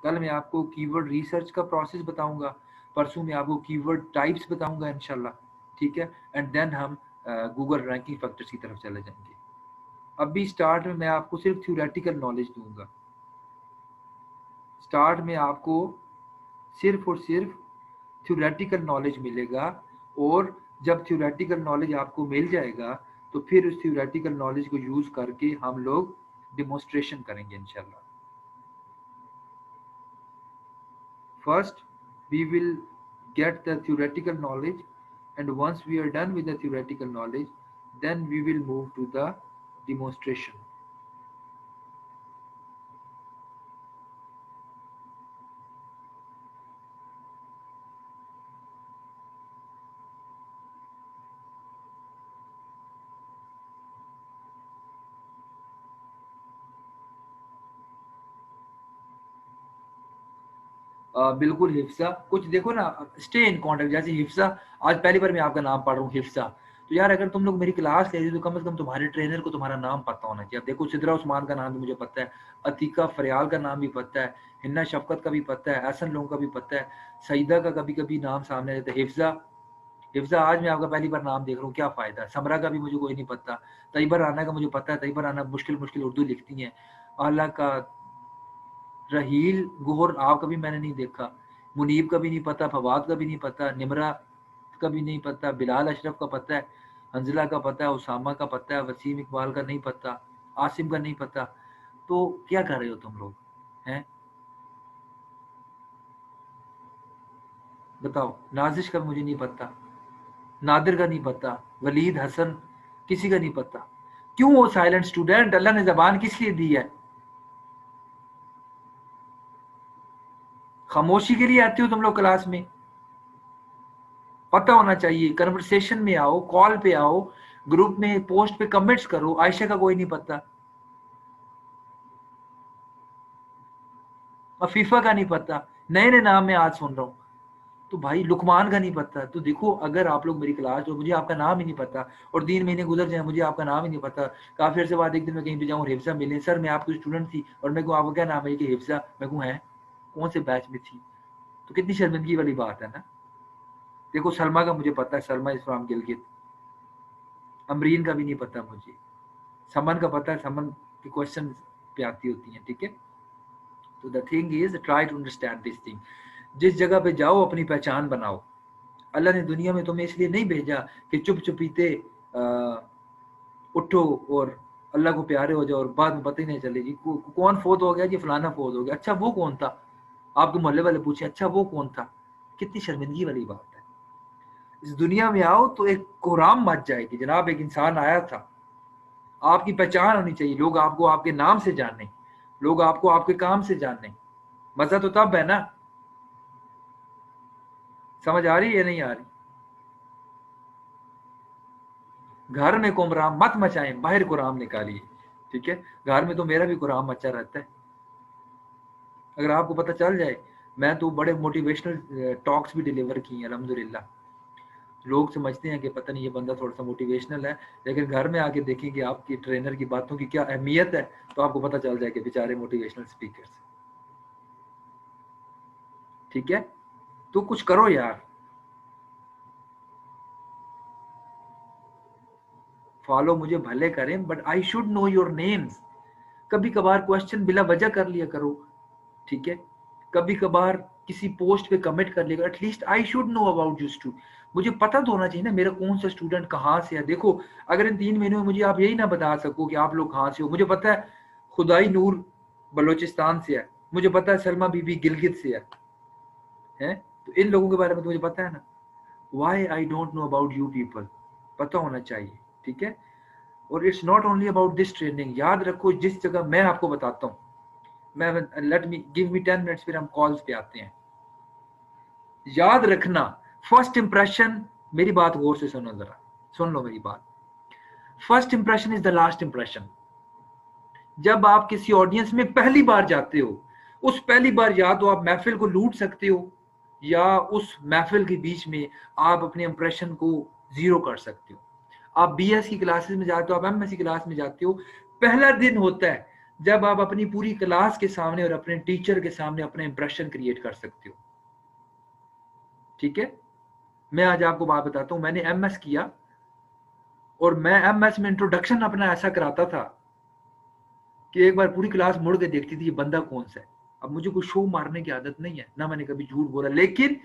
कल मैं आपको कीवर्ड रिसर्च का प्रोसेस बताऊंगा, परसों मैं आपको कीवर्ड टाइप्स बताऊंगा इंशाल्लाह, ठीक है। एंड देन हम गूगल रैंकिंग फैक्टर्स की तरफ चले जाएंगे। अभी स्टार्ट में मैं आपको सिर्फ थ्योरेटिकल नॉलेज दूंगा। स्टार्ट में आपको सिर्फ और सिर्फ थ्योरेटिकल नॉलेज मिलेगा, और जब थ्योरेटिकल नॉलेज आपको मिल जाएगा तो फिर उस थ्योरेटिकल नॉलेज को यूज करके हम लोग डिमॉन्स्ट्रेशन करेंगे इंशाल्लाह। First, we will get the theoretical knowledge, and once we are done with the theoretical knowledge, then we will move to the demonstration. बिल्कुल हिफ्सा, कुछ देखो ना, स्टे इन कॉन्टेक्ट। जैसे हिफ्सा, आज पहली बार मैं आपका नाम पढ़ रहा हूँ हिफ्सा, तो यार अगर तुम लोग मेरी क्लास ले रहे हो तो कम से कम तुम्हारे ट्रेनर को तुम्हारा नाम पता होना चाहिए। अब देखो, सिद्रा उस्मान का नाम भी मुझे पता है, अतीका फरियाल का नाम भी पता है, हिन्ना शफकत का भी पता है, एहसन लोगों का भी पता है, सईदा का कभी कभी नाम सामने रहता है। हिफ्सा, हिफ्सा आज मैं आपका पहली बार नाम देख रहा हूँ, क्या फायदा है। समरा का भी मुझे कोई नहीं पता, तैयबा राना का मुझे पता है, तैयबा राना मुश्किल मुश्किल उर्दू लिखती हैं। आला का रहील गोहर आप कभी मैंने नहीं देखा, मुनीब का भी नहीं पता, फवाद का भी नहीं पता, निमरा का भी नहीं पता, बिलाल अशरफ का पता है, हंजला का पता है, उसामा का पता है, वसीम इकबाल का नहीं पता, आसिम का नहीं पता। तो क्या कर रहे हो तुम लोग हैं, बताओ। नाजिश का मुझे नहीं पता, नादिर का नहीं पता, वलीद हसन किसी का नहीं पता। क्यों वो साइलेंट स्टूडेंट, अल्लाह ने जबान किस लिए दी है? खामोशी के लिए आते हो तुम लोग क्लास में? पता होना चाहिए। कन्वर्सेशन में आओ, कॉल पे आओ, ग्रुप में पोस्ट पे कमेंट्स करो। आयशा का कोई नहीं पता, अफीफा का नहीं पता, नए नए नाम मैं आज सुन रहा हूँ। तो भाई लुकमान का नहीं पता। तो देखो, अगर आप लोग मेरी क्लास हो, मुझे आपका नाम ही नहीं पता, और 3 महीने गुजर जाए मुझे आपका नाम ही नहीं पता, काफी देर से बाद एक दिन मैं कहीं पे जाऊँ, हिफ्सा मिले, सर मैं आपकी स्टूडेंट थी, और मैं कहूँ आपका क्या नाम है कि हिफ्सा, मैं कहूँ है कौन से बैच में थी, तो कितनी शर्मिंदगी वाली बात है ना। देखो, सलमा का मुझे पता है, सलमा इज फ्रॉम गिलगित। अमरीन का भी नहीं पता मुझे, समन का पता है, समन की क्वेश्चन पे आती होती हैं, ठीक है। तो the thing is try to understand this thing. जिस जगह पे जाओ अपनी पहचान बनाओ। अल्लाह ने दुनिया में तुम्हें इसलिए नहीं भेजा कि चुप चुपीते उठो और अल्लाह को प्यारे हो जाओ और बाद में पता ही नहीं चलेगी कौन फोत हो गया जी, फलाना फोत हो गया, अच्छा वो कौन था। आपके मोहल्ले वाले पूछे अच्छा वो कौन था। कितनी शर्मिंदगी वाली बात है। इस दुनिया में आओ तो एक कोहराम मच जाए कि जनाब एक इंसान आया था। आपकी पहचान होनी चाहिए, लोग आपको आपके नाम से जाने, लोग आपको आपके काम से जाने। मजा तो तब है ना। समझ आ रही है या नहीं आ रही? घर में कुमराम मत मचाएं, बाहर कुराम निकालिए, ठीक है। घर में तो मेरा भी कुराम मचा रहता है। अगर आपको पता चल जाए, मैं तो बड़े मोटिवेशनल टॉक्स भी डिलीवर किए हैं अल्हम्दुलिल्लाह। लोग समझते हैं कि पता नहीं ये बंदा थोड़ा सा मोटिवेशनल है, लेकिन घर में आके देखेंगे आपकी ट्रेनर की बातों की क्या अहमियत है, तो आपको पता चल जाए कि बेचारे मोटिवेशनल स्पीकर्स, ठीक है। तो कुछ करो यार, फॉलो मुझे भले करें, but I should know your names. कभी कभार क्वेश्चन बिला वजह कर लिया करो, ठीक है। कभी कभार किसी पोस्ट पे कमेंट कर लिया, at least I should know about you too. मुझे पता तो होना चाहिए ना मेरा कौन सा स्टूडेंट कहाँ से है। देखो, अगर इन 3 महीनों में मुझे आप यही ना बता सको कि आप लोग कहाँ से हो। मुझे पता है खुदाई नूर बलोचिस्तान से है, मुझे पता है सलमा बीबी गिलगित से है? तो इन लोगों के बारे में तो मुझे पता है ना। Why I don't know about you people, पता होना चाहिए, ठीक है। और it's not only about this training. याद रखो, जिस जगह मैं आपको बताता हूँ, मैं let me give me 10 minutes, फिर हम कॉल्स पे आते हैं। याद रखना, फर्स्ट इंप्रेशन, मेरी बात गौर से सुनो जरा, सुन लो मेरी बात। First impression is the last impression. जब आप किसी ऑडियंस में पहली बार जाते हो, उस पहली बार या तो आप महफिल को लूट सकते हो, या उस महफिल के बीच में आप अपने इंप्रेशन को जीरो कर सकते हो। आप बीएस की क्लासेस में जाते हो, आप एमएस की क्लास में जाते हो, पहला दिन होता है, जब आप अपनी पूरी क्लास के सामने और अपने टीचर के सामने अपना इंप्रेशन क्रिएट कर सकते हो। ठीक है, मैं आज आपको बात बताता हूं, मैंने एमएस किया और मैं एमएस में इंट्रोडक्शन अपना ऐसा कराता था कि एक बार पूरी क्लास मुड़ के देखती थी ये बंदा कौन सा है। अब मुझे कोई शो मारने की आदत नहीं है, ना मैंने कभी झूठ बोला, लेकिन